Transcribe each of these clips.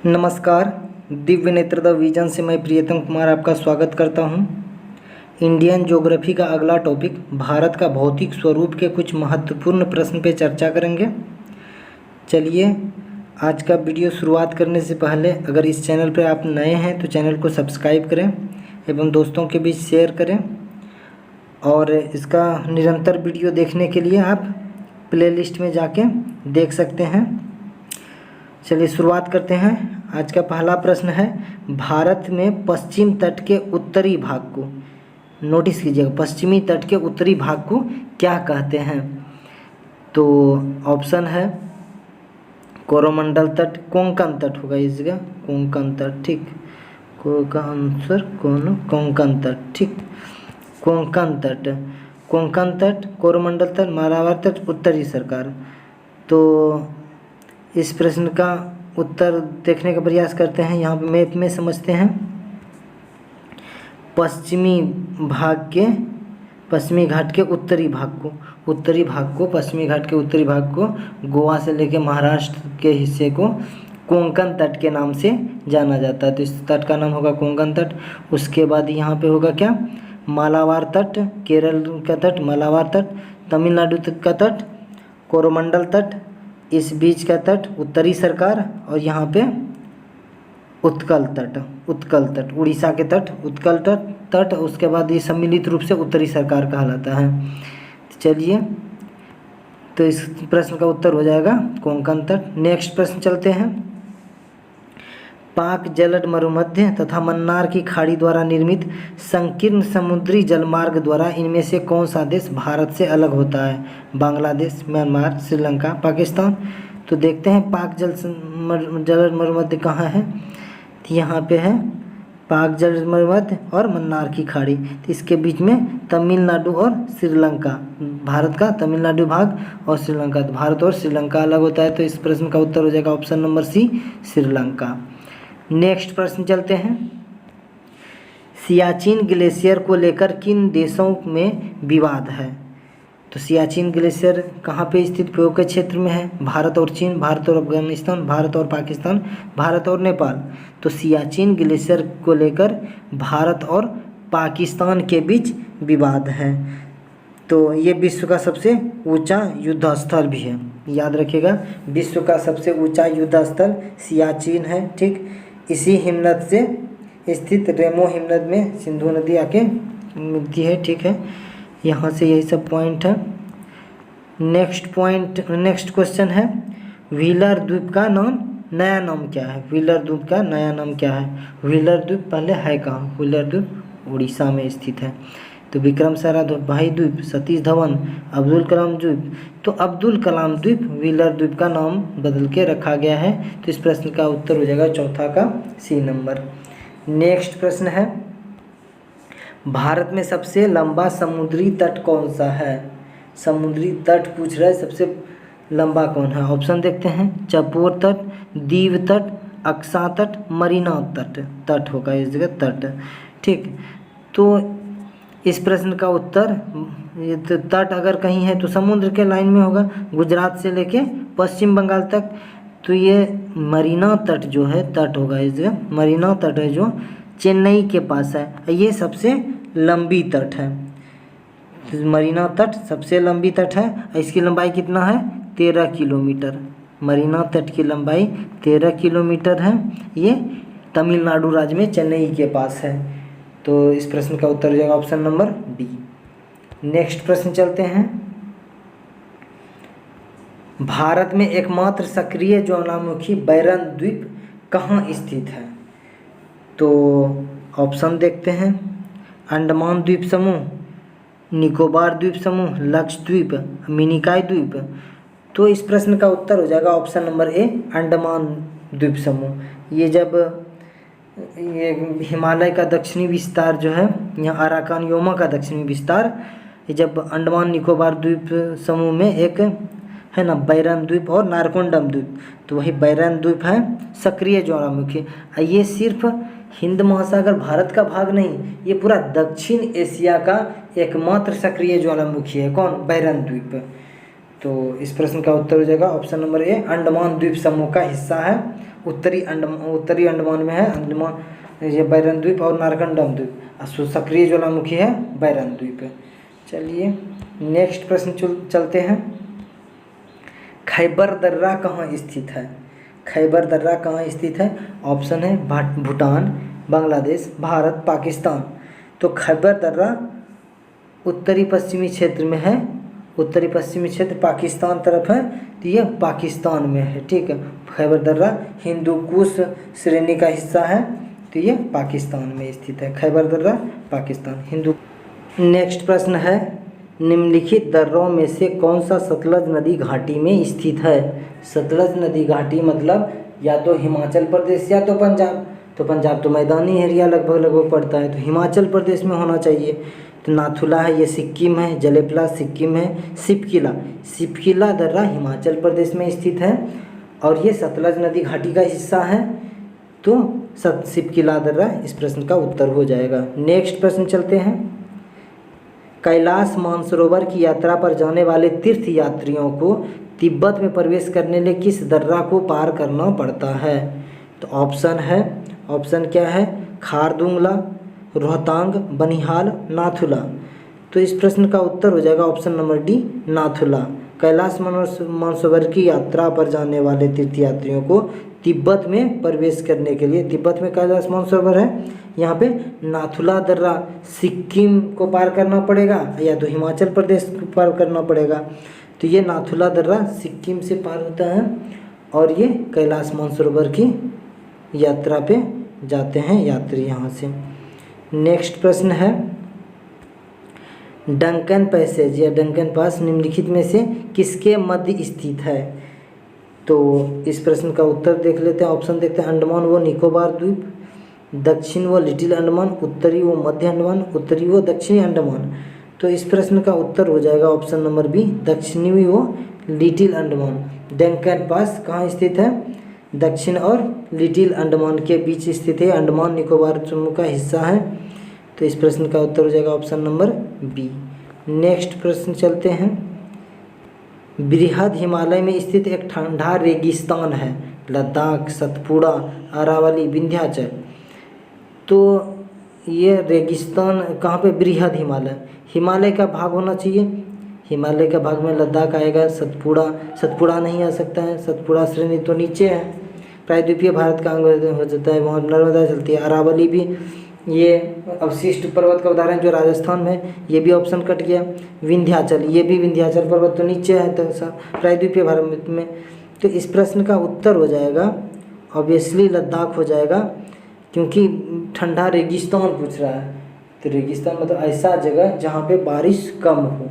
नमस्कार। दिव्य नेत्र the vision से मैं प्रियतम कुमार आपका स्वागत करता हूं। इंडियन ज्योग्राफी का अगला टॉपिक भारत का भौतिक स्वरूप के कुछ महत्वपूर्ण प्रश्न पे चर्चा करेंगे। चलिए, आज का वीडियो शुरुआत करने से पहले अगर इस चैनल पर आप नए हैं तो चैनल को सब्सक्राइब करें एवं दोस्तों के बीच शेयर करें। और इसका निरंतर वीडियो देखने के लिए आप प्लेलिस्ट में जाके देख सकते हैं। चलिए शुरुआत करते हैं। आज का पहला प्रश्न है, भारत में पश्चिम तट के उत्तरी भाग को, नोटिस कीजिएगा, पश्चिमी तट के उत्तरी भाग को क्या कहते हैं? तो ऑप्शन है कोरोमंडल तट, कोंकण तट होगा इस जगह, कोंकण तट, ठीक। का आंसर कोंकण तट, ठीक। कोंकण तट, कोंकण तट, कोरोमंडल तट, मालाबार तट, उत्तरी सरकार। तो इस प्रश्न का उत्तर देखने का प्रयास करते हैं। यहाँ पे मैप में समझते हैं। पश्चिमी भाग के, पश्चिमी घाट के उत्तरी भाग को, पश्चिमी घाट के उत्तरी भाग को गोवा से लेकर महाराष्ट्र के हिस्से को कोंकण तट के नाम से जाना जाता है। तो इस तट का नाम होगा कोंकण तट। उसके बाद यहाँ पे होगा क्या, मालाबार तट, केरल का तट मालाबार तट, तमिलनाडु का तट कोरोमंडल तट, इस बीच का तट उत्तरी सरकार, और यहाँ पे उत्कल तट, उड़ीसा के तट उत्कल तट। उसके बाद ये सम्मिलित रूप से उत्तरी सरकार कहलाता है। चलिए, तो इस प्रश्न का उत्तर हो जाएगा कोंकण तट। नेक्स्ट प्रश्न चलते हैं। पाक जलद मरुमध्य तथा मन्नार की खाड़ी द्वारा निर्मित संकीर्ण समुद्री जलमार्ग द्वारा इनमें से कौन सा देश भारत से अलग होता है? बांग्लादेश, म्यांमार, श्रीलंका, पाकिस्तान। तो देखते हैं पाक जलद मरुमध्य कहाँ है। तो यहाँ पे है पाक जलद मरुमध्य और मन्नार की खाड़ी। तो इसके बीच में तमिलनाडु और श्रीलंका, भारत का तमिलनाडु भाग और श्रीलंका, तो भारत और श्रीलंका अलग होता है। तो इस प्रश्न का उत्तर हो जाएगा option number C, Sri Lanka. Next प्रश्न चलते हैं। सियाचिन ग्लेशियर को लेकर किन देशों में विवाद है? तो सियाचिन ग्लेशियर कहाँ पे स्थित, प्रयोग के क्षेत्र में है? भारत और चीन, भारत और अफगानिस्तान, भारत और पाकिस्तान, भारत और नेपाल। तो सियाचिन ग्लेशियर को लेकर भारत और पाकिस्तान के बीच विवाद है। तो ये विश्व का सबसे ऊंचा युद्ध स्थल भी है, याद रखिएगा। विश्व का सबसे ऊंचा युद्ध स्थल सियाचिन है, ठीक। इसी हिमनद से स्थित रेमो हिमनद में सिंधु नदी आके मिलती है, ठीक है। यहाँ से यही सब पॉइंट है। नेक्स्ट क्वेश्चन है, व्हीलर द्वीप का नया नाम क्या है? व्हीलर द्वीप का नया नाम क्या है? व्हीलर द्वीप पहले है कहाँ? व्हीलर द्वीप उड़ीसा में स्थित है। तो विक्रम साराभाई द्वीप, सतीश धवन, अब्दुल कलाम द्वीप। तो अब्दुल कलाम द्वीप व्हीलर द्वीप का नाम बदल के रखा गया है। तो इस प्रश्न का उत्तर हो जाएगा चौथा का सी नंबर। नेक्स्ट प्रश्न है, भारत में सबसे लंबा समुद्री तट कौन सा है? समुद्री तट पूछ रहा है, सबसे लंबा कौन है? ऑप्शन देखते हैं। चपोर तट, दीव तट, अक्सा तट, मरीना तट होगा इस जगह तट, ठीक। तो इस प्रश्न का उत्तर, ये तट अगर कहीं है तो समुद्र के लाइन में होगा, गुजरात से लेके पश्चिम बंगाल तक। तो ये मरीना तट जो है, तट होगा इस जगह, मरीना तट है जो चेन्नई के पास है। ये सबसे लंबी तट है, मरीना तट सबसे लंबी तट है। इसकी लंबाई कितना है? 13 किलोमीटर। मरीना तट की लंबाई 13 किलोमीटर है। ये तमिलनाडु राज्य में चेन्नई के पास है। तो इस प्रश्न का उत्तर हो जाएगा ऑप्शन नंबर डी। नेक्स्ट प्रश्न चलते हैं। भारत में एकमात्र सक्रिय ज्वालामुखी बैरन द्वीप कहाँ स्थित है? तो ऑप्शन देखते हैं। अंडमान द्वीप समूह, निकोबार द्वीप समूह, लक्षद्वीप, मिनिकॉय द्वीप। तो इस प्रश्न का उत्तर हो जाएगा ऑप्शन नंबर ए, अंडमान द्वीप समूह। ये जब ये हिमालय का दक्षिणी विस्तार जो है, यहाँ अराकान योमा का दक्षिणी विस्तार, ये जब अंडमान निकोबार द्वीप समूह में एक है ना बैरन द्वीप और नारकोंडम द्वीप, तो वही बैरन द्वीप है सक्रिय ज्वालामुखी। ये सिर्फ हिंद महासागर भारत का भाग नहीं, ये पूरा दक्षिण एशिया का एकमात्र सक्रिय ज्वालामुखी है। कौन? बैरन द्वीप। तो इस प्रश्न का उत्तर हो जाएगा ऑप्शन नंबर ए, अंडमान द्वीप समूह का हिस्सा है। उत्तरी अंडमान में है अंडमान, ये बैरन द्वीप और नारकंडम द्वीप, और सक्रिय ज्वालामुखी है बैरन द्वीप। चलिए नेक्स्ट प्रश्न चलते हैं। खैबर दर्रा कहाँ स्थित है? खैबर दर्रा कहाँ स्थित है? ऑप्शन है भूटान, बांग्लादेश, भारत, पाकिस्तान। तो खैबर दर्रा उत्तरी पश्चिमी क्षेत्र में है, उत्तरी पश्चिमी क्षेत्र पाकिस्तान तरफ है, तो ये पाकिस्तान में है। ठीक है, खैबर दर्रा हिंदू कुश श्रेणी का हिस्सा है, तो ये पाकिस्तान में स्थित है। खैबर दर्रा पाकिस्तान हिंदू। नेक्स्ट प्रश्न है, निम्नलिखित दर्रों में से कौन सा सतलज नदी घाटी में स्थित है? सतलज नदी घाटी मतलब या तो हिमाचल प्रदेश या तो पंजाब। तो पंजाब तो मैदानी एरिया लगभग पड़ता है, तो हिमाचल प्रदेश में होना चाहिए। तो नाथुला है, ये सिक्किम है, जलेपला सिक्किम है, सिपकिला दर्रा हिमाचल प्रदेश में स्थित है और ये सतलज नदी घाटी का हिस्सा है, तो सिपकिला दर्रा इस प्रश्न का उत्तर हो जाएगा। नेक्स्ट प्रश्न चलते हैं। कैलाश मानसरोवर की यात्रा पर जाने वाले तीर्थ यात्रियों को तिब्बत में प्रवेश करने लिए किस दर्रा को पार करना पड़ता है? तो ऑप्शन क्या है? खारदुंगला, रोहतांग, बनिहाल, नाथुला। तो इस प्रश्न का उत्तर हो जाएगा option number D, Nathula. Kailash Mansarovar की यात्रा पर जाने वाले तीर्थयात्रियों को तिब्बत में प्रवेश करने के लिए, तिब्बत में कैलाश मानसरोवर है, यहाँ पे नाथुला दर्रा सिक्किम को पार करना पड़ेगा या तो हिमाचल प्रदेश को पार करना पड़ेगा। तो ये नाथुला दर्रा सिक्किम से पार होता है और ये कैलाश मानसरोवर की यात्रा पे जाते हैं यात्री यहाँ से। नेक्स्ट प्रश्न है, डंकन पैसेज या डंकन पास निम्नलिखित में से किसके मध्य स्थित है? तो इस प्रश्न का उत्तर देख लेते हैं। ऑप्शन देखते हैं, अंडमान व निकोबार द्वीप, दक्षिण व लिटिल अंडमान, उत्तरी व मध्य अंडमान, उत्तरी व दक्षिणी अंडमान। तो इस प्रश्न का उत्तर हो जाएगा ऑप्शन नंबर बी, दक्षिणी व लिटिल अंडमान। डंकन पास कहाँ स्थित है? दक्षिण और लिटिल अंडमान के बीच स्थित है, अंडमान निकोबार समूह का हिस्सा है। तो इस प्रश्न का उत्तर हो जाएगा ऑप्शन नंबर बी। नेक्स्ट प्रश्न चलते हैं। बृहद हिमालय में स्थित एक ठंडा रेगिस्तान है, लद्दाख, सतपुड़ा, अरावली, विंध्याचल। तो ये रेगिस्तान कहाँ पे? बृहद हिमालय का भाग होना चाहिए। हिमालय का भाग में लद्दाख आएगा, सतपुड़ा नहीं आ सकता है, सतपुड़ा श्रेणी तो नीचे है, प्रायद्वीपीय भारत का अंग हो जाता है, वहाँ नर्मदा चलती है। अरावली भी ये अवशिष्ट पर्वत का उदाहरण जो राजस्थान में, ये भी ऑप्शन कट गया। विंध्याचल, ये भी विंध्याचल पर्वत तो नीचे है, तो प्रायद्वीपीय भारत में। तो इस प्रश्न का उत्तर हो जाएगा ऑब्वियसली लद्दाख हो जाएगा, क्योंकि ठंडा रेगिस्तान पूछ रहा है, तो रेगिस्तान मतलब ऐसा जगह जहाँ पे बारिश कम हो,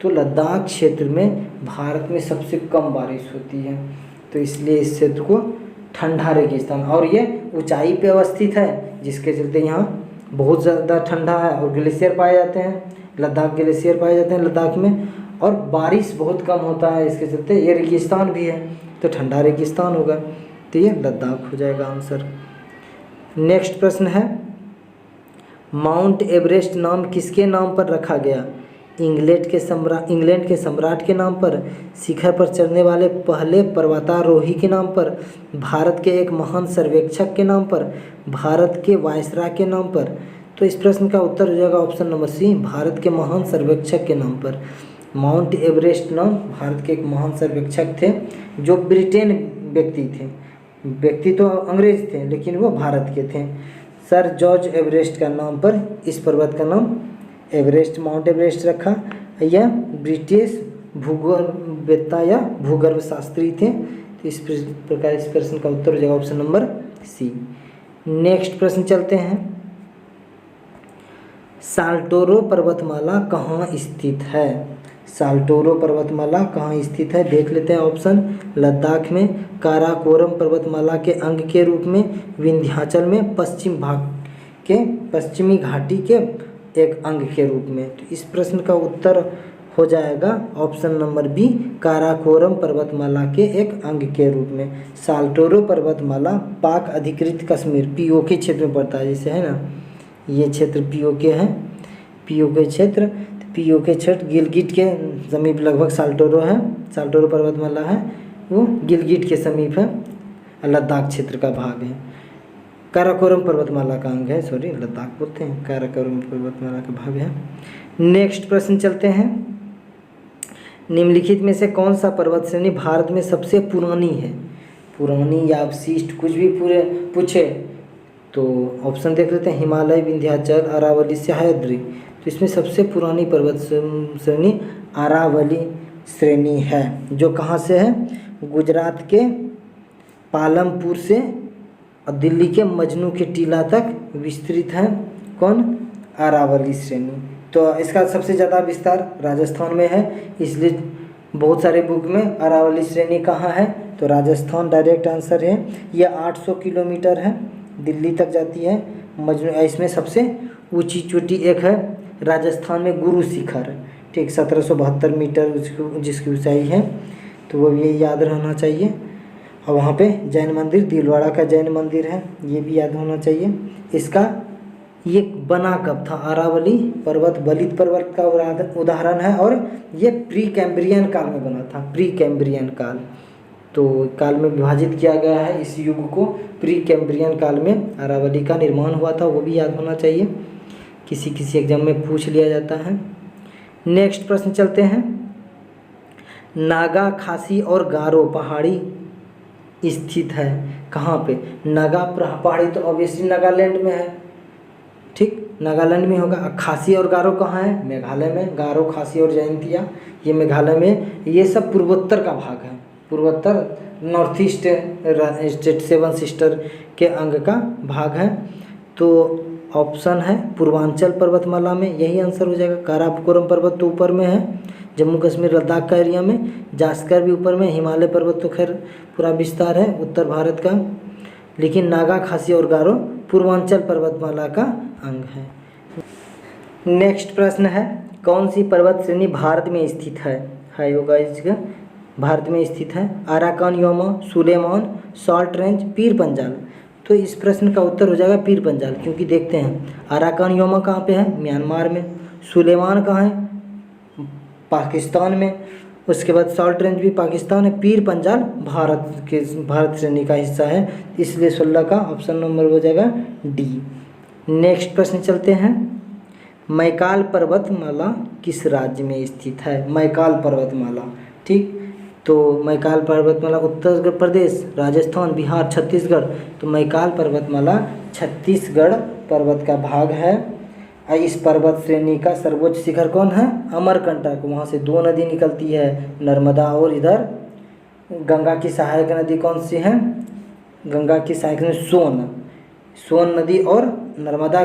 तो लद्दाख क्षेत्र में भारत में सबसे कम बारिश होती है, तो इसलिए इस क्षेत्र को ठंडा रेगिस्तान, और ये ऊंचाई पे अवस्थित है, जिसके चलते यहाँ बहुत ज़्यादा ठंडा है और ग्लेशियर पाए जाते हैं, लद्दाख ग्लेशियर पाए जाते हैं लद्दाख में, और बारिश बहुत कम होता है, इसके चलते ये रेगिस्तान भी है, तो ठंडा रेगिस्तान होगा, तो ये लद्दाख हो जाएगा आंसर। नेक्स्ट प्रश्न है, माउंट एवरेस्ट नाम किसके नाम पर रखा गया? इंग्लैंड के सम्राट के नाम पर, शिखर पर चढ़ने वाले पहले पर्वतारोही के नाम पर, भारत के एक महान सर्वेक्षक के नाम पर, भारत के वायसराय के नाम पर। तो इस प्रश्न का उत्तर हो जाएगा ऑप्शन नंबर सी, भारत के महान सर्वेक्षक के नाम पर। माउंट एवरेस्ट नाम भारत के एक महान सर्वेक्षक थे जो ब्रिटेन व्यक्ति थे, व्यक्ति तो अंग्रेज थे लेकिन वो भारत के थे। सर जॉर्ज एवरेस्ट का नाम पर इस पर्वत का नाम एवरेस्ट, माउंट एवरेस्ट रखा। यह ब्रिटिश भूगोलवेत्ता या भूगर्भ शास्त्री थे। तो इस प्रकार इस प्रश्न का उत्तर हो जाएगा ऑप्शन नंबर सी। नेक्स्ट प्रश्न चलते हैं, साल्टोरो पर्वतमाला कहाँ स्थित है? साल्टोरो पर्वतमाला कहाँ स्थित है देख लेते हैं। ऑप्शन, लद्दाख में, काराकोरम पर्वतमाला के अंग के रूप में, विंध्याचल में, पश्चिम भाग के पश्चिमी घाटी के एक अंग के रूप में। तो इस प्रश्न का उत्तर हो जाएगा ऑप्शन नंबर बी, काराकोरम पर्वतमाला के एक अंग के रूप में। साल्टोरो पर्वतमाला पाक अधिकृत कश्मीर पीओके क्षेत्र में पड़ता है, जैसे है ना ये क्षेत्र पीओके है, पीओके क्षेत्र गिलगिट के समीप लगभग साल्टोरो है। साल्टोरो पर्वतमाला है वो गिलगिट के समीप है, लद्दाख क्षेत्र का भाग है। काराकोरम पर्वतमाला का अंग है, सॉरी लद्दाख बोलते हैं, काराकोरम पर्वतमाला का भाग है। नेक्स्ट प्रश्न चलते हैं, निम्नलिखित में से कौन सा पर्वत श्रेणी भारत में सबसे पुरानी है? पुरानी या अवशिष्ट कुछ भी पूरे पूछे तो ऑप्शन देख लेते हैं, हिमालय, विंध्याचल, अरावली, सह्याद्री। तो इसमें सबसे पुरानी पर्वत श्रेणी अरावली श्रेणी है, जो कहाँ से है? गुजरात के पालमपुर से और दिल्ली के मजनू के टीला तक विस्तृत है। कौन? अरावली श्रेणी। तो इसका सबसे ज़्यादा विस्तार राजस्थान में है, इसलिए बहुत सारे बुक में अरावली श्रेणी कहाँ है तो राजस्थान डायरेक्ट आंसर है। यह 800 किलोमीटर है, दिल्ली तक जाती है। मजनू इसमें सबसे ऊंची चोटी एक है राजस्थान में, गुरु शिखर, ठीक 1772 मीटर जिसकी ऊंचाई है, तो वो ये याद रहना चाहिए। और वहाँ पे जैन मंदिर, दिलवाड़ा का जैन मंदिर है, ये भी याद होना चाहिए। इसका ये बना कब था? अरावली पर्वत बलित पर्वत का उदाहरण है, और ये प्री कैम्ब्रियन काल में बना था, प्री कैम्ब्रियन काल। तो काल में विभाजित किया गया है इस युग को, प्री कैम्ब्रियन काल में अरावली का निर्माण हुआ था, वो भी याद होना चाहिए, किसी किसी एग्जाम में पूछ लिया जाता है। नेक्स्ट प्रश्न चलते हैं, नागा, खासी और गारो पहाड़ी स्थित है कहाँ पे? नागा पहाड़ी तो ऑब्वियसली नागालैंड में है, ठीक, नागालैंड में होगा। खासी और गारो कहाँ है? मेघालय में। गारो, खासी और जयंतिया ये मेघालय में। ये सब पूर्वोत्तर का भाग है, पूर्वोत्तर नॉर्थ ईस्ट स्टेट, 7 सिस्टर के अंग का भाग है। तो ऑप्शन है पूर्वांचल पर्वतमाला में, यही आंसर हो जाएगा। काराकोरम पर्वत तो ऊपर में है, जम्मू कश्मीर लद्दाख का एरिया में। जास्कर भी ऊपर में, हिमालय पर्वत तो खैर पूरा विस्तार है उत्तर भारत का, लेकिन नागा, खासी और गारो पूर्वांचल पर्वतमाला का अंग है। नेक्स्ट प्रश्न है, कौन सी पर्वत श्रेणी भारत में स्थित है? हाय होगा इसका, भारत में स्थित है। Arakan Yoma, Sulaiman, Salt Range, Pir Panjal. तो इस प्रश्न का उत्तर हो जाएगा पीर पंजाल, क्योंकि देखते हैं अराकान योमा कहाँ पे है? म्यांमार में। सुलेमान कहाँ है? पाकिस्तान में। उसके बाद सॉल्ट रेंज भी पाकिस्तान है। पीर पंजाल भारत श्रेणी का हिस्सा है, इसलिए 16 का ऑप्शन नंबर हो जाएगा डी। नेक्स्ट प्रश्न चलते हैं, मैकाल पर्वतमाला किस राज्य में स्थित है? मैकाल पर्वतमाला, ठीक, तो मैकाल पर्वतमाला उत्तर प्रदेश, राजस्थान, बिहार, छत्तीसगढ़। तो मैकाल पर्वतमाला छत्तीसगढ़ पर्वत का भाग है। इस पर्वत श्रेणी का सर्वोच्च शिखर कौन है? अमरकंटक। वहाँ से 2 नदी निकलती है, नर्मदा और इधर गंगा की सहायक नदी कौन सी है? गंगा की सहायक नदी सोन नदी, और नर्मदा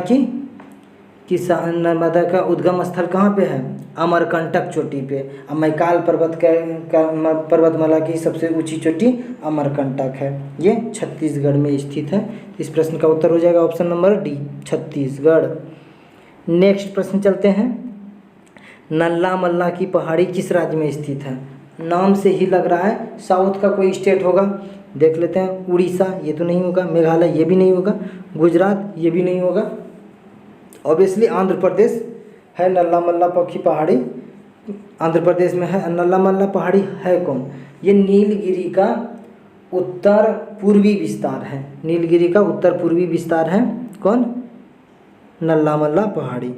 का उद्गम स्थल कहाँ पे है? अमरकंटक चोटी पे। अब मैकाल पर्वतमाला की सबसे ऊंची चोटी अमरकंटक है, ये छत्तीसगढ़ में स्थित है। इस प्रश्न का उत्तर हो जाएगा option number D, Chhattisgarh. Next प्रश्न चलते हैं, नल्ला मल्ला की पहाड़ी किस राज्य में स्थित है? नाम से ही लग रहा है साउथ का कोई स्टेट होगा, देख लेते हैं। उड़ीसा ये तो नहीं होगा, मेघालय ये भी नहीं होगा, गुजरात ये भी नहीं होगा, ऑब्वियसली आंध्र प्रदेश है। नल्ला मल्ला की पहाड़ी आंध्र प्रदेश में है। नल्ला मल्ला पहाड़ी है कौन? ये नीलगिरी का उत्तर पूर्वी विस्तार है, नीलगिरी का उत्तर पूर्वी विस्तार है। कौन? नल्ला मल्ला पहाड़ी।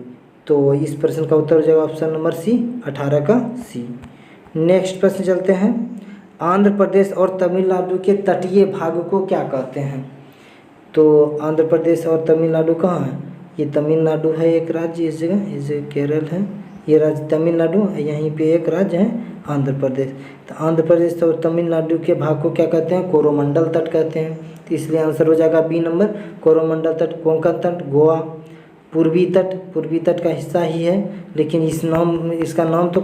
तो इस प्रश्न का उत्तर हो जाएगा ऑप्शन नंबर सी, 18 का सी। नेक्स्ट प्रश्न चलते हैं, आंध्र प्रदेश और तमिलनाडु के तटीय भाग को क्या कहते हैं? तो आंध्र प्रदेश और तमिलनाडु कहाँ है? ये तमिलनाडु है एक राज्य, इस जगह केरल है, ये राज्य तमिलनाडु, यहीं पे एक राज्य है आंध्र प्रदेश। तो आंध्र प्रदेश और तमिलनाडु के भाग को क्या कहते हैं? कोरोमंडल तट कहते हैं। तो इसलिए आंसर हो जाएगा बी नंबर, कोरोमंडल तट। कोंकण तट, गोवा, पूर्वी तट का हिस्सा ही है, लेकिन इसका नाम तो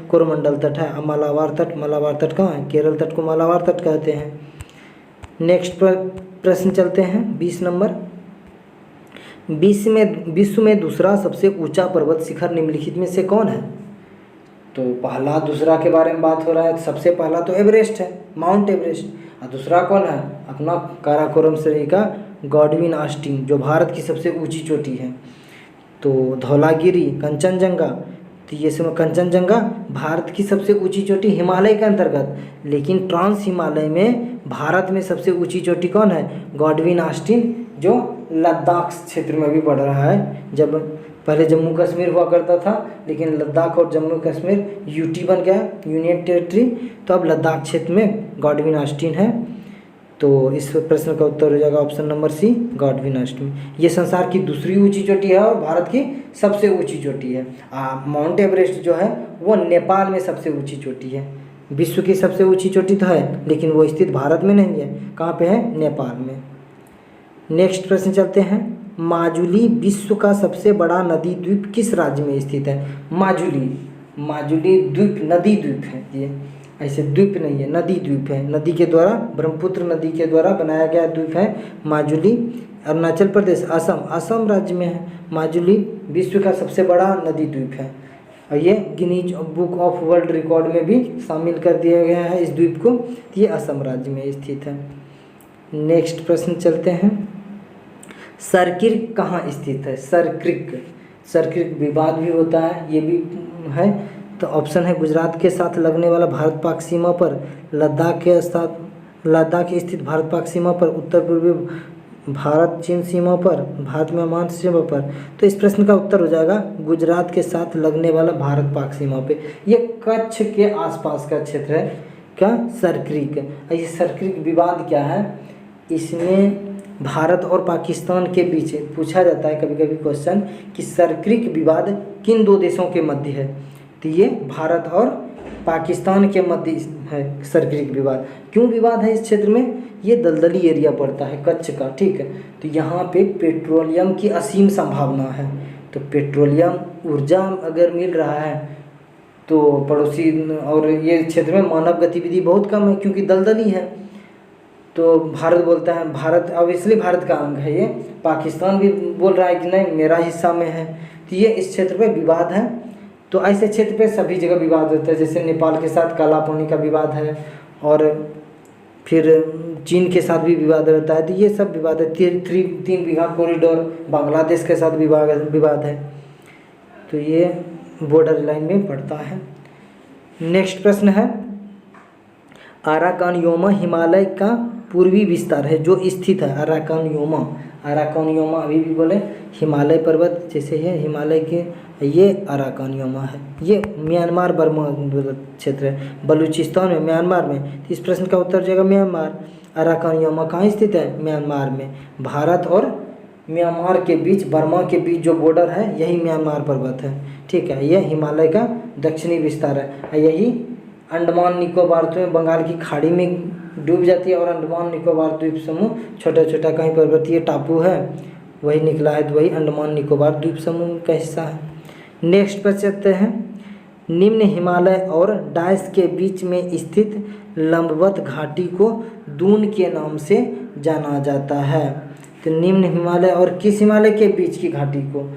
कोरोमंडल तट है। मालाबार तट कहाँ है? केरल तट को मालाबार तट कहते हैं। नेक्स्ट प्रश्न चलते हैं 20 नंबर, विश्व में दूसरा सबसे ऊंचा पर्वत शिखर निम्नलिखित में से कौन है? तो पहला दूसरा के बारे में बात हो रहा है। सबसे पहला तो एवरेस्ट है, माउंट एवरेस्ट, और दूसरा कौन है? अपना काराकोरम श्रेणी का गॉडविन ऑस्टिन, जो भारत की सबसे ऊंची चोटी है। तो धौलागिरी, कंचनजंगा, तो ये सब कंचनजंगा भारत की सबसे ऊंची चोटी हिमालय के अंतर्गत, लेकिन ट्रांस हिमालय में भारत में सबसे ऊंची चोटी कौन है? गॉडविन ऑस्टिन, जो लद्दाख क्षेत्र में भी बढ़ रहा है। जब पहले जम्मू कश्मीर हुआ करता था, लेकिन लद्दाख और जम्मू कश्मीर यूटी बन गया, यूनियन टेरिटरी, तो अब लद्दाख क्षेत्र में गॉडविन ऑस्टिन है। तो इस प्रश्न का उत्तर हो जाएगा option number C, Godwin Austen. ये संसार की दूसरी ऊंची चोटी है और भारत की सबसे ऊंची चोटी है। माउंट एवरेस्ट जो है वो नेपाल में सबसे ऊंची चोटी है। विश्व की सबसे ऊंची चोटी तो है, लेकिन वो स्थित भारत में नहीं है। कहाँ पे है? नेपाल में। नेक्स्ट प्रश्न चलते हैं। माजुली विश्व का सबसे बड़ा नदी द्वीप किस राज्य में स्थित है? माजुली द्वीप नदी द्वीप है, ये ऐसे द्वीप नहीं है, नदी द्वीप है। नदी के द्वारा, ब्रह्मपुत्र नदी के द्वारा बनाया गया द्वीप है माजुली। अरुणाचल प्रदेश, असम राज्य में है। माजुली विश्व का सबसे बड़ा नदी द्वीप है और ये Guinness book of world record में भी शामिल कर दिया गया है इस द्वीप को। ये असम राज्य में स्थित है। नेक्स्ट प्रश्न चलते हैं। सरक्रिक कहाँ स्थित है? सरक्रिक विवाद भी होता है, ये भी है। तो ऑप्शन है गुजरात के साथ लगने वाला भारत पाक सीमा पर, लद्दाख स्थित भारत पाक सीमा पर, उत्तर पूर्वी भारत चीन सीमा पर, भारत म्यांमार सीमा पर। तो इस प्रश्न का उत्तर हो जाएगा गुजरात के साथ लगने वाला भारत पाक सीमा पे। ये कच्छ के आसपास का क्षेत्र है। क्या? सरक्रिक। ये सरक्रिक विवाद क्या है? इसमें भारत और पाकिस्तान के बीच पूछा जाता है कभी कभी क्वेश्चन कि सरक्रिक विवाद किन दो देशों के मध्य है? तो ये भारत और पाकिस्तान के मध्य है सरक्रिक विवाद। क्यों विवाद है इस क्षेत्र में? ये दलदली एरिया पड़ता है कच्छ का, ठीक है। तो यहाँ पे पेट्रोलियम की असीम संभावना है। तो पेट्रोलियम ऊर्जा अगर मिल रहा है तो पड़ोसी, और ये क्षेत्र में मानव गतिविधि बहुत कम है क्योंकि दलदली है। तो भारत बोलता है, भारत ऑब्वियसली भारत का अंग है ये, पाकिस्तान भी बोल रहा है कि नहीं मेरा हिस्सा में है। तो ये इस क्षेत्र पे विवाद है। तो ऐसे क्षेत्र पे सभी जगह विवाद होता है, जैसे नेपाल के साथ काला पानी का विवाद है और फिर चीन के साथ भी विवाद रहता है। तो ये सब विवाद है। 3 बीघा कॉरिडोर बांग्लादेश के साथ विवाद है। तो ये बॉर्डर लाइन में पड़ता है। नेक्स्ट प्रश्न है। अराकानयोमा हिमालय का पूर्वी विस्तार है जो स्थित है। अराकानयोमा अभी भी बोले हिमालय पर्वत जैसे है हिमालय के, ये अराकानयोमा है। ये म्यांमार बर्मा क्षेत्र है, बलूचिस्तान में, म्यांमार में। तो इस प्रश्न का उत्तर जाएगा म्यांमार। अराकानयोमा कहाँ स्थित है? म्यांमार में। भारत और म्यांमार के बीच, बर्मा के बीच जो बॉर्डर है यही म्यांमार पर्वत है, ठीक है। यह हिमालय का दक्षिणी विस्तार है। यही अंडमान निकोबार में बंगाल की खाड़ी में डूब जाती है और अंडमान निकोबार द्वीप समूह छोटा छोटा कहीं पर्वतीय टापू है वही निकला है, तो वही अंडमान निकोबार द्वीप समूह का हिस्सा है। नेक्स्ट पर चलते हैं। निम्न हिमालय और डाइस के बीच में स्थित लंबवत घाटी को दून के नाम से जाना जाता है। तो निम्न हिमालय और किस हिमालय के बीच की घाटी को?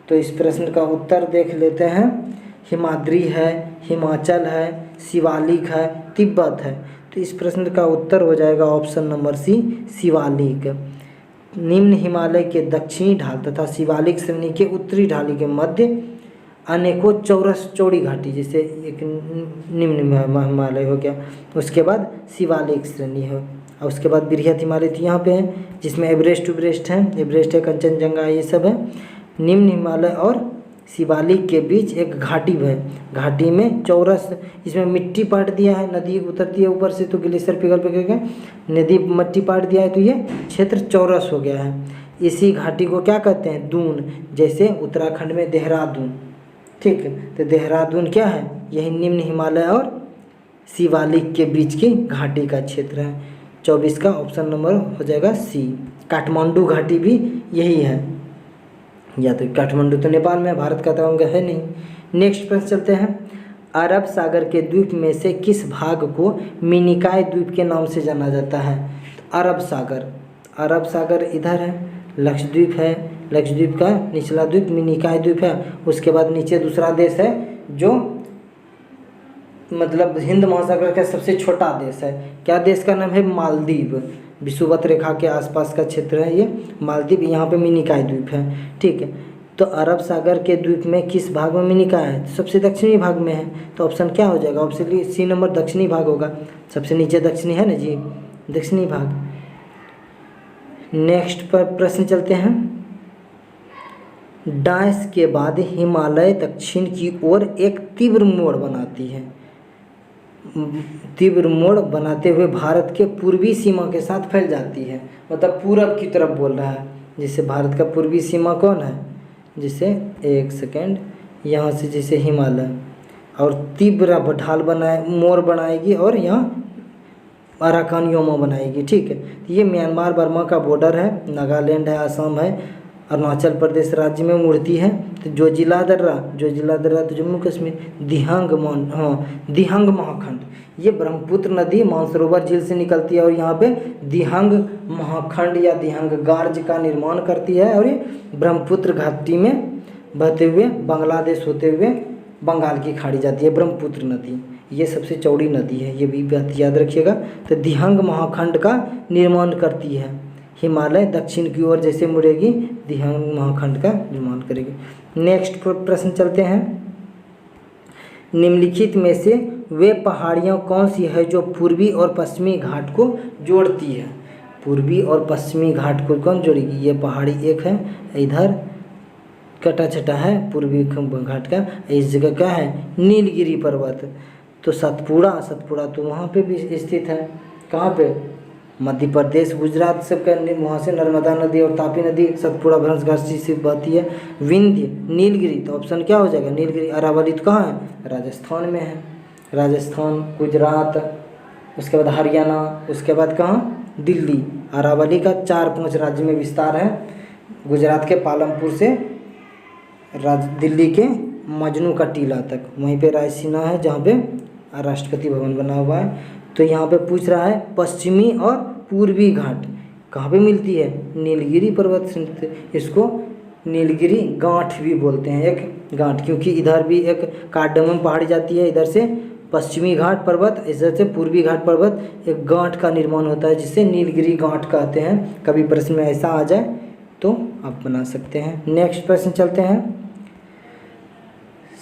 तो इस प्रश्न का उत्तर देख लेते हैं। हिमाद्री है, हिमाचल है, शिवालिक है, तिब्बत है। तो इस प्रश्न का उत्तर हो जाएगा ऑप्शन नंबर सी, शिवालिक। निम्न हिमालय के दक्षिणी ढाल तथा शिवालिक श्रेणी के उत्तरी ढाली के मध्य अनेकों चौरस चौड़ी घाटी, जैसे एक निम्न हिमालय हो गया, उसके बाद शिवालिक श्रेणी है और उसके बाद बृहत हिमालय तो यहाँ पे है जिसमें एवरेस्ट है, कंचनजंगा ये सब है। निम्न हिमालय और शिवालिक के बीच एक घाटी है, घाटी में चौरस, इसमें मिट्टी पाट दिया है, नदी उतरती है ऊपर से तो ग्लेशियर पिघल के नदी मिट्टी पाट दिया है, तो ये क्षेत्र चौरस हो गया है। इसी घाटी को क्या कहते हैं? दून। जैसे उत्तराखंड में देहरादून, ठीक है। तो देहरादून क्या है? यही निम्न हिमालय और शिवालिक के बीच की घाटी का क्षेत्र है। 24 का ऑप्शन नंबर हो जाएगा सी। काठमांडू घाटी भी यही है, या तो काठमांडू तो नेपाल में, भारत का तो अंग है नहीं। नेक्स्ट प्रश्न चलते हैं। अरब सागर के द्वीप में से किस भाग को मिनिकाय द्वीप के नाम से जाना जाता है? अरब सागर इधर है, लक्षद्वीप है, लक्षद्वीप का निचला द्वीप मिनिकाय द्वीप है। उसके बाद नीचे दूसरा देश है जो मतलब हिंद महासागर का सबसे छोटा देश है। क्या देश का नाम है? मालदीव। विषुवत रेखा के आसपास का क्षेत्र है ये मालदीव, यहाँ पे मिनिकाय द्वीप है, ठीक है। तो अरब सागर के द्वीप में किस भाग में मिनिका है? सबसे दक्षिणी भाग में है, तो ऑप्शन क्या हो जाएगा? ऑप्शन सी नंबर दक्षिणी भाग होगा। सबसे नीचे दक्षिणी है ना जी, दक्षिणी भाग। नेक्स्ट पर प्रश्न चलते हैं। डैश के बाद हिमालय दक्षिण की ओर एक तीव्र मोड़ बनाती है। तीव्र मोड़ बनाते हुए भारत के पूर्वी सीमा के साथ फैल जाती है, मतलब पूरब की तरफ बोल रहा है। जैसे भारत का पूर्वी सीमा कौन है? जैसे एक सेकेंड, यहाँ से जैसे हिमालय, और तीव्र ढाल बनाए मोड़ बनाएगी और यहाँ अराकान योमा बनाएगी। ठीक है, ये म्यांमार बर्मा का बॉर्डर है, नागालैंड है, असम है, अरुणाचल प्रदेश राज्य में मुड़ती है। तो जोजिला दर्रा तो जम्मू कश्मीर। दिहंग महाखंड, ये ब्रह्मपुत्र नदी मानसरोवर झील से निकलती है और यहाँ पे दिहंग महाखंड या दिहंग गार्ज का निर्माण करती है, और ये ब्रह्मपुत्र घाटी में बहते हुए बांग्लादेश होते हुए बंगाल की खाड़ी जाती है। ब्रह्मपुत्र नदी ये सबसे चौड़ी नदी है, ये भी बात याद रखिएगा। तो दिहंग महाखंड का निर्माण करती है। हिमालय दक्षिण की ओर जैसे मुड़ेगी, दिहंग महाखंड का निर्माण करेगी। नेक्स्ट प्रश्न चलते हैं। निम्नलिखित में से वे पहाड़ियाँ कौन सी है जो पूर्वी और पश्चिमी घाट को जोड़ती है? पूर्वी और पश्चिमी घाट को कौन जोड़ेगी? ये पहाड़ी एक है, इधर कटा छटा है पूर्वी घाट का, इस जगह क्या है? नीलगिरी पर्वत। तो सतपुड़ा तो वहाँ पे भी स्थित है। कहाँ पे? मध्य प्रदेश, गुजरात सब का, वहाँ से नर्मदा नदी और तापी नदी सतपुड़ा भ्रंशघाटी से बहती है। विंध्य, नीलगिरी, तो ऑप्शन क्या हो जाएगा? नीलगिरी। अरावली तो कहाँ है? राजस्थान में है, राजस्थान, गुजरात, उसके बाद हरियाणा, उसके बाद कहाँ? दिल्ली। अरावली का 4-5 राज्य में विस्तार है, गुजरात के पालमपुर से दिल्ली के मजनू का टीला तक। वहीं पे रायसीना है जहाँ पे राष्ट्रपति भवन बना हुआ है। तो यहाँ पे पूछ रहा है पश्चिमी और पूर्वी घाट कहाँ पे मिलती है? नीलगिरी पर्वत से। इसको नीलगिरी गांठ भी बोलते हैं, एक गांठ, क्योंकि इधर भी एक कार्डमम पहाड़ी जाती है, इधर से पश्चिमी घाट पर्वत, इधर से पूर्वी घाट पर्वत, एक गांठ का निर्माण होता है जिसे नीलगिरी गांठ कहते हैं। कभी प्रश्न में ऐसा आ जाए तो आप बना सकते हैं। नेक्स्ट प्रश्न चलते हैं।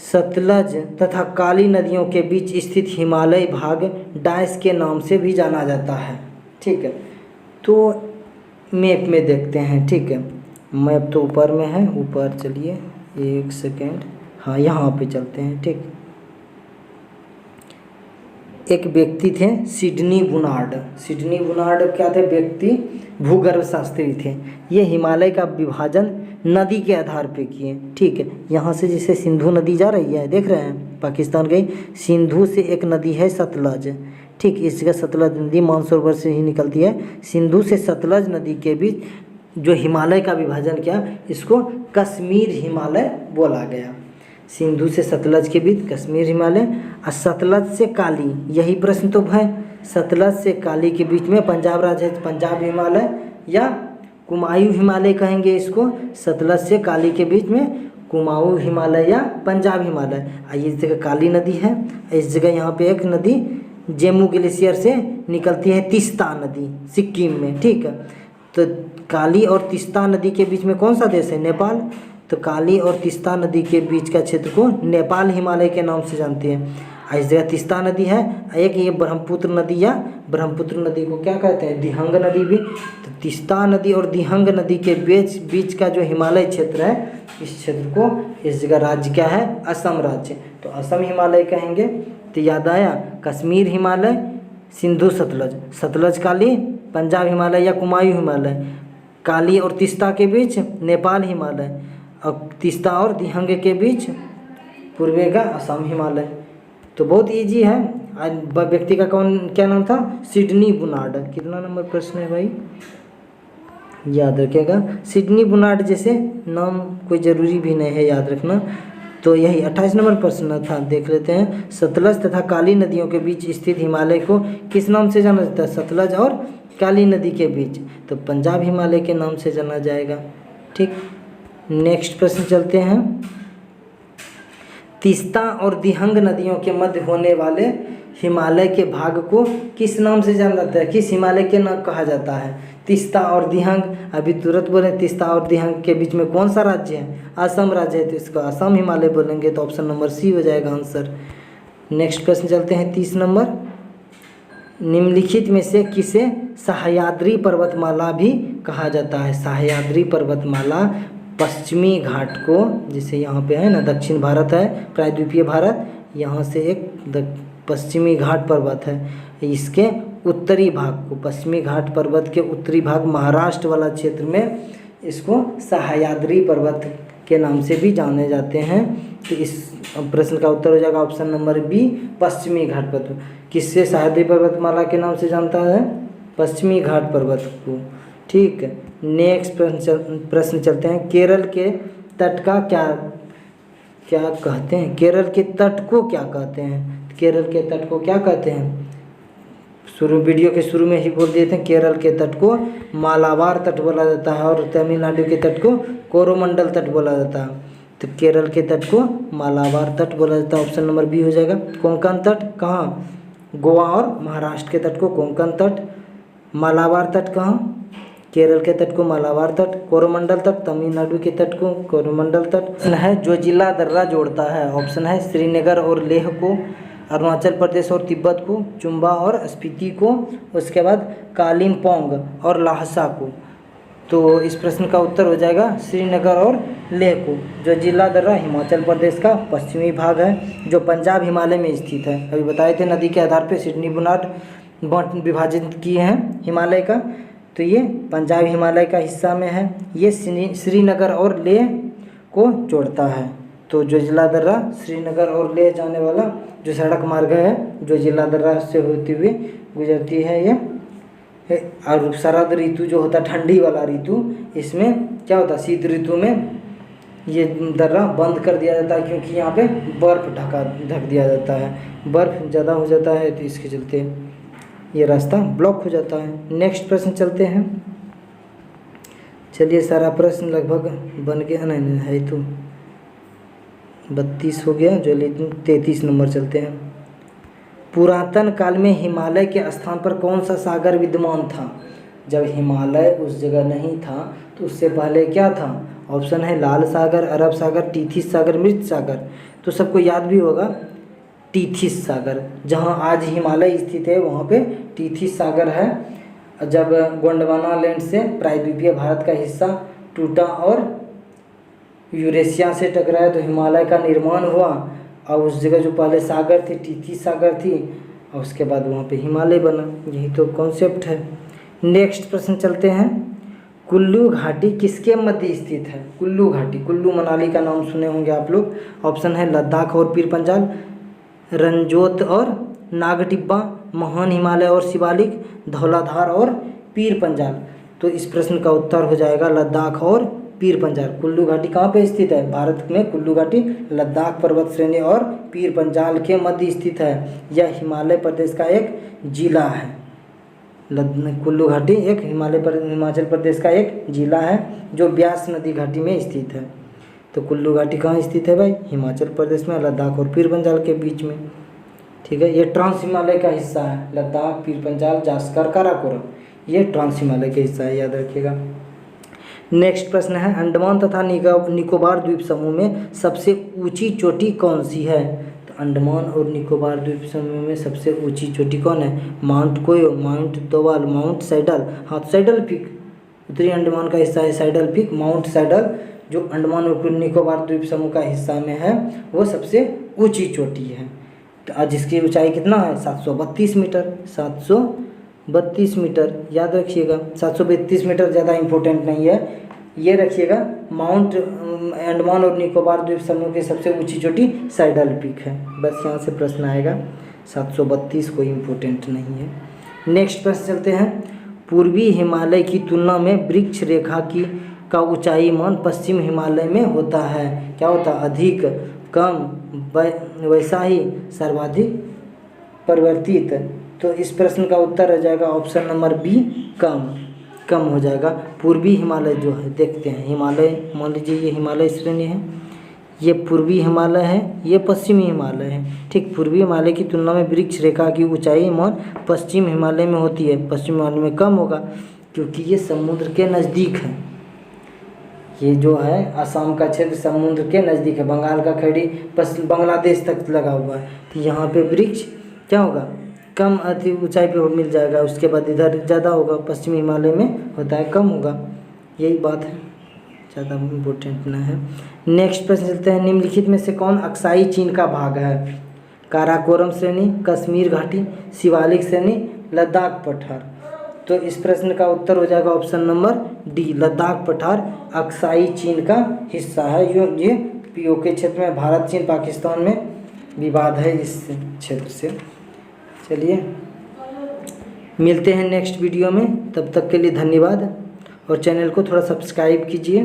सतलज तथा काली नदियों के बीच स्थित हिमालय भाग डैश के नाम से भी जाना जाता है। ठीक है, तो मैप में देखते हैं। ठीक है, मैप तो ऊपर में है, ऊपर चलिए एक सेकेंड, हाँ यहाँ पे चलते हैं। ठीक, एक व्यक्ति थे सिडनी बुनार्ड क्या थे? व्यक्ति भूगर्भ शास्त्री थे। ये हिमालय का विभाजन नदी के आधार पे किए। ठीक है, यहाँ से जैसे सिंधु नदी जा रही है, देख रहे हैं, पाकिस्तान गई, सिंधु से एक नदी है सतलज। ठीक, इस जगह सतलज नदी मानसरोवर से ही निकलती है। सिंधु से सतलज नदी के बीच जो हिमालय का विभाजन किया, इसको कश्मीर हिमालय बोला गया। सिंधु से सतलज के बीच कश्मीर हिमालय, और सतलज से काली, यही प्रश्न तो है, सतलज से काली के बीच में पंजाब राज्य है, पंजाब हिमालय या कुमायूं हिमालय कहेंगे इसको। सतलज से काली के बीच में कुमाऊं हिमालय या पंजाब हिमालय। इस जगह काली नदी है, इस जगह यहाँ पे एक नदी जम्मू ग्लेशियर से निकलती है, तीस्ता नदी, सिक्किम में। ठीक है, तो काली और तीस्ता नदी के बीच में कौन सा देश है? नेपाल। तो काली और तीस्ता नदी के बीच का क्षेत्र को नेपाल हिमालय के नाम से जानते हैं। इस जगह तीस्ता नदी है, एक ये ब्रह्मपुत्र नदी, या ब्रह्मपुत्र नदी को क्या कहते हैं? दिहंग नदी भी। तो तीस्ता नदी और दिहंग नदी के बीच का जो हिमालय क्षेत्र है, इस क्षेत्र को, इस जगह राज्य क्या है? असम राज्य। तो असम हिमालय कहेंगे। तो याद आया, कश्मीर हिमालय, सिंधु सतलज, सतलज काली, पंजाब हिमालय या कुमायूं हिमालय, काली और तीस्ता के बीच नेपाल हिमालय, और तीस्ता और दिहंग के बीच पूर्वी का असम हिमालय। तो बहुत इजी है। व्यक्ति का क्या नाम था? सिडनी बुनार्ड। कितना नंबर प्रश्न है भाई? याद रखिएगा, सिडनी बुनार्ड जैसे नाम कोई ज़रूरी भी नहीं है याद रखना। तो यही 28 नंबर प्रश्न था, देख लेते हैं। सतलज तथा काली नदियों के बीच स्थित हिमालय को किस नाम से जाना जाता है? सतलज और काली नदी के बीच, तो पंजाब हिमालय के नाम से जाना जाएगा। ठीक, नेक्स्ट प्रश्न चलते हैं। तीस्ता और दिहंग नदियों के मध्य होने वाले हिमालय के भाग को किस नाम से जाना जाता है? किस हिमालय के नाम कहा जाता है? तीस्ता और दिहंग, अभी तुरंत बोले तीस्ता और दिहंग के बीच में कौन सा राज्य है? असम राज्य है, तो इसको असम हिमालय बोलेंगे, तो ऑप्शन नंबर सी हो जाएगा आंसर। नेक्स्ट प्रश्न चलते हैं 30 नंबर। निम्नलिखित में से किसे सह्याद्री पर्वतमाला भी कहा जाता है? सह्याद्री पर्वतमाला पश्चिमी घाट को, जैसे यहाँ पे है ना दक्षिण भारत है, प्रायद्वीपीय भारत, यहाँ से एक पश्चिमी घाट पर्वत है, इसके उत्तरी भाग को, पश्चिमी घाट पर्वत के उत्तरी भाग महाराष्ट्र वाला क्षेत्र में इसको सह्याद्री पर्वत के नाम से भी जाने जाते हैं। तो इस प्रश्न का उत्तर हो जाएगा ऑप्शन नंबर बी, पश्चिमी घाट पर्वत। किससे सह्याद्री पर्वतमाला के नाम से जानता है? पश्चिमी घाट पर्वत को। ठीक है, नेक्स्ट प्रश्न चलते हैं। केरल के तट का क्या कहते हैं? केरल के तट को क्या कहते हैं? केरल के तट को क्या कहते हैं? वीडियो के शुरू में ही बोल दिए थे, केरल के तट को मालाबार तट बोला जाता है और तमिलनाडु के तट को कोरोमंडल तट बोला जाता है। तो केरल के तट को मालाबार तट बोला जाता है, ऑप्शन नंबर बी हो जाएगा। कोंकण तट कहाँ? गोवा और महाराष्ट्र के तट को कोंकण तट, मालाबार तट कहाँ? केरल के तट को मालाबार तट, कोरोमंडल तट तमिलनाडु के तट को कोरोमंडल तट है। जो जिला दर्रा जोड़ता है, ऑप्शन है श्रीनगर और लेह को, अरुणाचल प्रदेश और तिब्बत को, चुम्बा और स्पीति को, उसके बाद कालिम्पोंग और लाहसा को। तो इस प्रश्न का उत्तर हो जाएगा श्रीनगर और लेह को। जो जिला दर्रा हिमाचल प्रदेश का पश्चिमी भाग है, जो पंजाब हिमालय में स्थित है। अभी बताए थे नदी के आधार पर सिडनी बुनाट विभाजित किए हैं हिमालय का, तो ये पंजाब हिमालय का हिस्सा में है। ये श्रीनगर और लेह को जोड़ता है। तो जो जिला दर्रा श्रीनगर और लेह जाने वाला जो सड़क मार्ग है, जो जिला दर्रा से होती हुई गुजरती है ये, और शरद ऋतु जो होता है ठंडी वाला ऋतु, इसमें क्या होता है? शीत ऋतु में ये दर्रा बंद कर दिया जाता है, क्योंकि यहाँ पे बर्फ़ ढक दिया जाता है, बर्फ़ ज़्यादा हो जाता है, तो इसके चलते ये रास्ता ब्लॉक हो जाता है। नेक्स्ट प्रश्न चलते हैं। चलिए, सारा प्रश्न लगभग बन गया, नहीं है तो 32 हो गया, जो 33 नंबर चलते हैं। पुरातन काल में हिमालय के स्थान पर कौन सा सागर विद्यमान था? जब हिमालय उस जगह नहीं था तो उससे पहले क्या था? ऑप्शन है लाल सागर, अरब सागर, टीथिस सागर, मृत सागर। तो सबको याद भी होगा टीथिस सागर, जहां आज हिमालय स्थित है वहां पे टीथिस सागर है। जब गोंडवाना लैंड से प्रायद्वीपीय भारत का हिस्सा टूटा और यूरेशिया से टकराया तो हिमालय का निर्माण हुआ, और उस जगह जो पहले सागर थी टीथिस सागर थी, और उसके बाद वहाँ पे हिमालय बना। यही तो कॉन्सेप्ट है। नेक्स्ट प्रश्न चलते हैं। कुल्लू घाटी किसके मध्य स्थित है? कुल्लू घाटी, कुल्लू मनाली का नाम सुने होंगे आप लोग। ऑप्शन है लद्दाख और पीर पंजाल, रंजोत और नागटिब्बा, महान हिमालय और शिवालिक, धौलाधार और पीर पंजाल। तो इस प्रश्न का उत्तर हो जाएगा लद्दाख और पीर पंजाल। कुल्लू घाटी कहाँ पे स्थित है? भारत में कुल्लू घाटी लद्दाख पर्वत श्रेणी और पीर पंजाल के मध्य स्थित है। यह हिमालय प्रदेश का एक जिला है। कुल्लू घाटी एक हिमाचल प्रदेश का एक जिला है जो ब्यास नदी घाटी में स्थित है। तो कुल्लू घाटी कहाँ स्थित है भाई? हिमाचल प्रदेश में, लद्दाख और पीर पंजाल के बीच में। ठीक है, ये ट्रांस हिमालय का हिस्सा है। लद्दाख, पीर पंजाल, जास्कर, काराकोरम, ये ट्रांस हिमालय का हिस्सा है, याद रखिएगा। नेक्स्ट प्रश्न है, अंडमान तथा निकोबार द्वीप समूह में सबसे ऊंची चोटी कौन सी है? तो अंडमान और निकोबार द्वीप समूह में सबसे ऊंची चोटी कौन है? माउंट कोयो, माउंट दोवाल, माउंट सैडल। हाँ, सैडल पीक उत्तरी अंडमान का हिस्सा है। सैडल पीक, माउंट सैडल जो अंडमान और निकोबार द्वीप समूह का हिस्सा में है, वो सबसे ऊंची चोटी है। तो जिसकी ऊंचाई कितना है? 732 मीटर। 732 मीटर याद रखिएगा। 732 मीटर ज़्यादा इम्पोर्टेंट नहीं है, ये रखिएगा। माउंट अंडमान और निकोबार द्वीप समूह की सबसे ऊंची चोटी सैडल पीक है। बस यहाँ से प्रश्न आएगा, 732 कोई इम्पोर्टेंट नहीं है। नेक्स्ट प्रश्न चलते हैं। पूर्वी हिमालय की तुलना में वृक्ष रेखा का ऊंचाई मान पश्चिम हिमालय में होता है। क्या होता है? अधिक, कम, वैसा ही, सर्वाधिक, परिवर्तित। तो इस प्रश्न का उत्तर हो जाएगा ऑप्शन नंबर बी, कम हो जाएगा। पूर्वी हिमालय जो है, देखते हैं हिमालय, मान लीजिए ये हिमालय श्रेणी है, ये पूर्वी हिमालय है, ये पश्चिमी हिमालय है। ठीक, पूर्वी हिमालय की तुलना में वृक्ष रेखा की ऊंचाई मान पश्चिम हिमालय में होती है। पश्चिम हिमालय में कम होगा, क्योंकि ये समुद्र के नज़दीक है। ये जो है असम का क्षेत्र समुद्र के नज़दीक है, बंगाल का खाड़ी बांग्लादेश तक लगा हुआ है। तो यहाँ पे वृक्ष क्या होगा, कम अति ऊंचाई पे मिल जाएगा, उसके बाद इधर ज़्यादा होगा, पश्चिमी हिमालय में होता है कम होगा, यही बात है, ज़्यादा इम्पोर्टेंट ना है। नेक्स्ट प्रश्न चलते हैं, निम्नलिखित में से कौन अक्साई चीन का भाग है? काराकोरम श्रेणी, कश्मीर घाटी, शिवालिक श्रेणी, लद्दाख पठार। तो इस प्रश्न का उत्तर हो जाएगा ऑप्शन नंबर डी, लद्दाख पठार अक्साई चीन का हिस्सा है। ये पीओके क्षेत्र में भारत चीन पाकिस्तान में विवाद है इस क्षेत्र से। चलिए मिलते हैं नेक्स्ट वीडियो में, तब तक के लिए धन्यवाद और चैनल को थोड़ा सब्सक्राइब कीजिए।